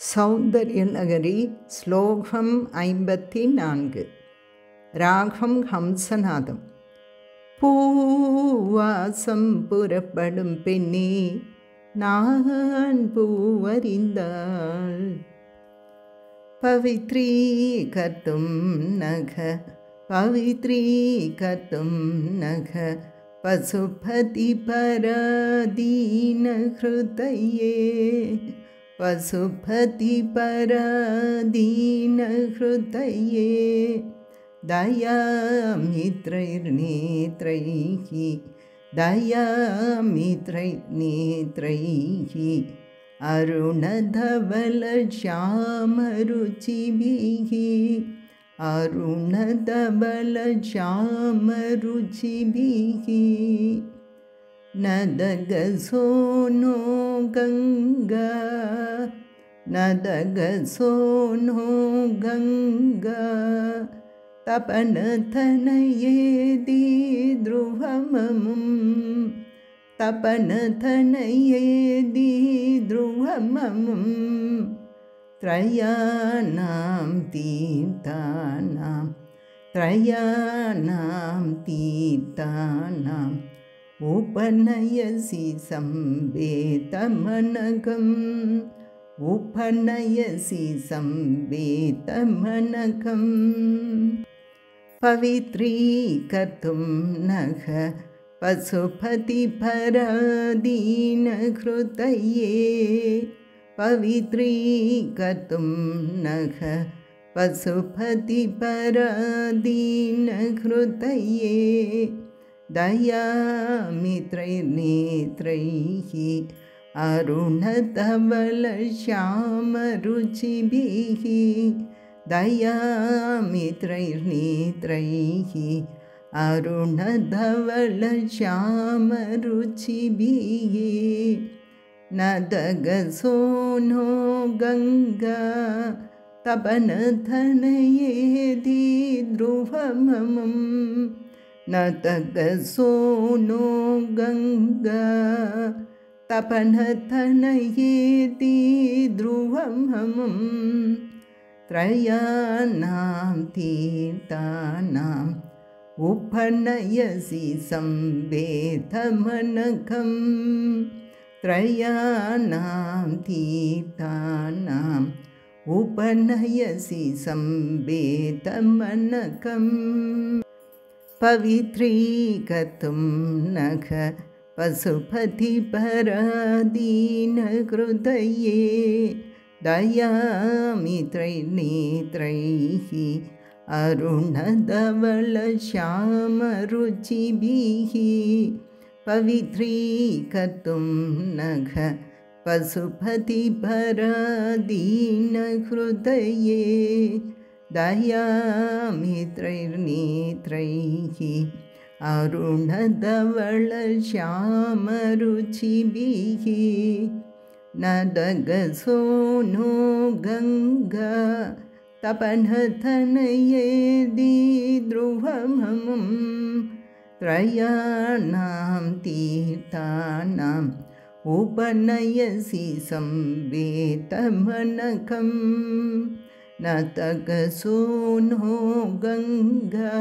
सौन्दर्यनगरी श्लोकम् 54 रागं हंसनादम् பூவாசம் புறப்படும் பெண்ணே நான் பூவறிந்தாள் பவித்ரீகர்த்தும் நக பவித்ரீகர்த்தும் நக பசுபதி பராதீன ஹ்ருதயே पशुपति पराधीन हृदये दयामित्रैर्नेत्रैः दयामित्रैर्नेत्रैः अरुणधवलश्यामरुचिभिः अरुणधवलश्यामरुचिभिः नदगसो नो गंगा नदगसो नो गंगा तपनतनयेदि ध्रुवममुं तपनतनयेदि ध्रुवममुं त्रयाणां तीर्थानां उपनयसि संवेतमनकम् उपनयसि संवेतमनकम् पवित्रीकर्तुं नः पशुपति पराधीन हृदये पवित्रीकर्तुं नः पशुपति पराधीन हृदये दयामित्रैर्नेत्रैः अरुणधवलश्यामरुचिभिः दयामित्रैर्नेत्रैः अरुणधवलश्यामरुचिभिः नदगसो नो गंगा तपनतनयेदि ध्रुवममुं नदगसो नो गंगा तपनतनयेदि ध्रुवममुं त्रयाणां तीर्थानाम् उपनयसि संवेतमनकम् त्रयाणां तीर्थानाम् उपनयसि संवेतमनकम् पवित्रीकर्तुं नख पशुपति पराधीन हृदये दयामित्रैर्नेत्रैः अरुणधवलश्यामरुचिभिः पवित्रीकर्तुं नख पशुपति पराधीन हृदये दयामित्रैर्नेत्रैः अरुणधवलश्यामरुचिभिः नदगसो नो गंगा तपनतनयेदि ध्रुवममुं त्रयाणां तीर्थानाम् उपनयसि संवेतमनकम् नदगसो नो गंगा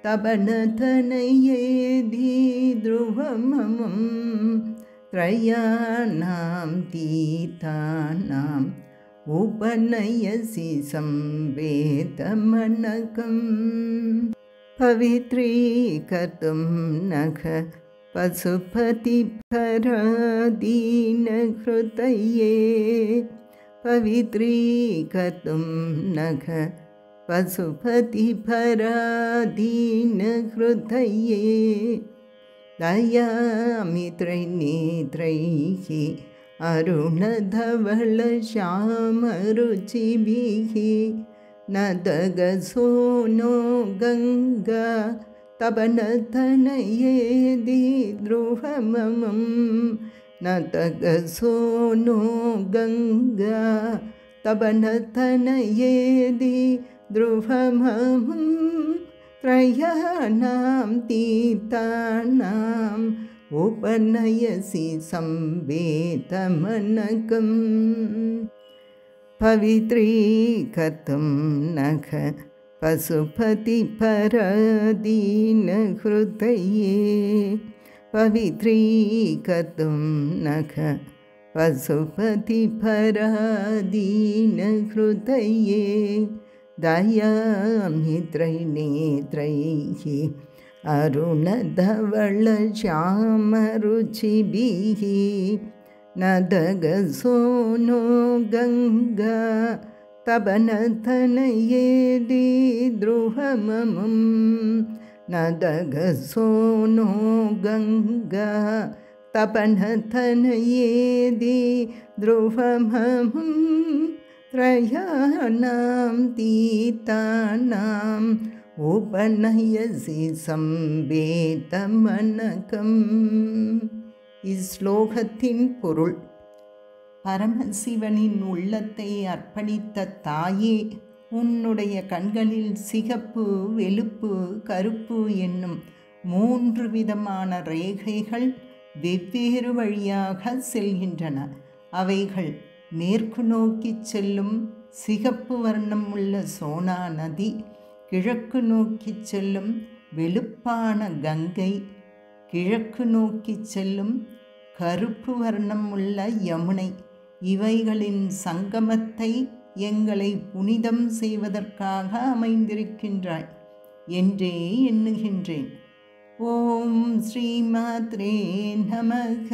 तपनतनयेदि ध्रुवममुं त्रयाणां तीर्थानाम् उपनयसि संवेतमनकम् पवित्रीकर्तुं नख पशुपति पराधीन हृदये पवित्रीकर्तुं नख पशुपति पराधीन हृदये दयामित्रैर्नेत्रैः अरुणधवलश्यामरुचिभिः नदगसो नो गंगा तपनतनयेदि ध्रुवममुं नदगसो नो गंगा तपनतनयेदि ध्रुवममुं त्रयाणां तीर्थानाम् उपनयसि संवेतमनकम् पवित्रीकर्तुं नख पशुपतिपराधीनहृदये पवित्रीकर्तुं नख पशुपतिपराधीनहृदये दयामित्रैर्नेत्रैः अरुणधवलश्यामरुचिभिः नदगसोनो गङ्गा तपनतनयेदि द्रुहममुं नदगसोनो गङ्गा तपनतनयेदि द्रुहममुं त्रयाणां तीर्थानाम् उपनयसि संवेदमनकम्. இஸ்லோகத்தின் பொருள்: பரமசிவனின் உள்ளத்தை அர்ப்பணித்த தாயே, உன்னுடைய கண்களில் சிகப்பு, வெளுப்பு, கருப்பு என்னும் 3 விதமான ரேகைகள் வெவ்வேறு வழியாக செல்கின்றன. அவைகள் மேற்கு நோக்கி செல்லும் சிகப்பு வர்ணம் உள்ள சோனா நதி, கிழக்கு நோக்கி செல்லும் வெளுப்பான கங்கை, கிழக்கு நோக்கி செல்லும் கருப்பு வர்ணம் உள்ள யமுனை. இவைகளின் சங்கமத்தை எங்களை புனிதம் செய்வதற்காக அமைந்திருக்கின்றாய் என்றே எண்ணுகின்றேன். ஓம் ஸ்ரீ மாத்ரே நமக.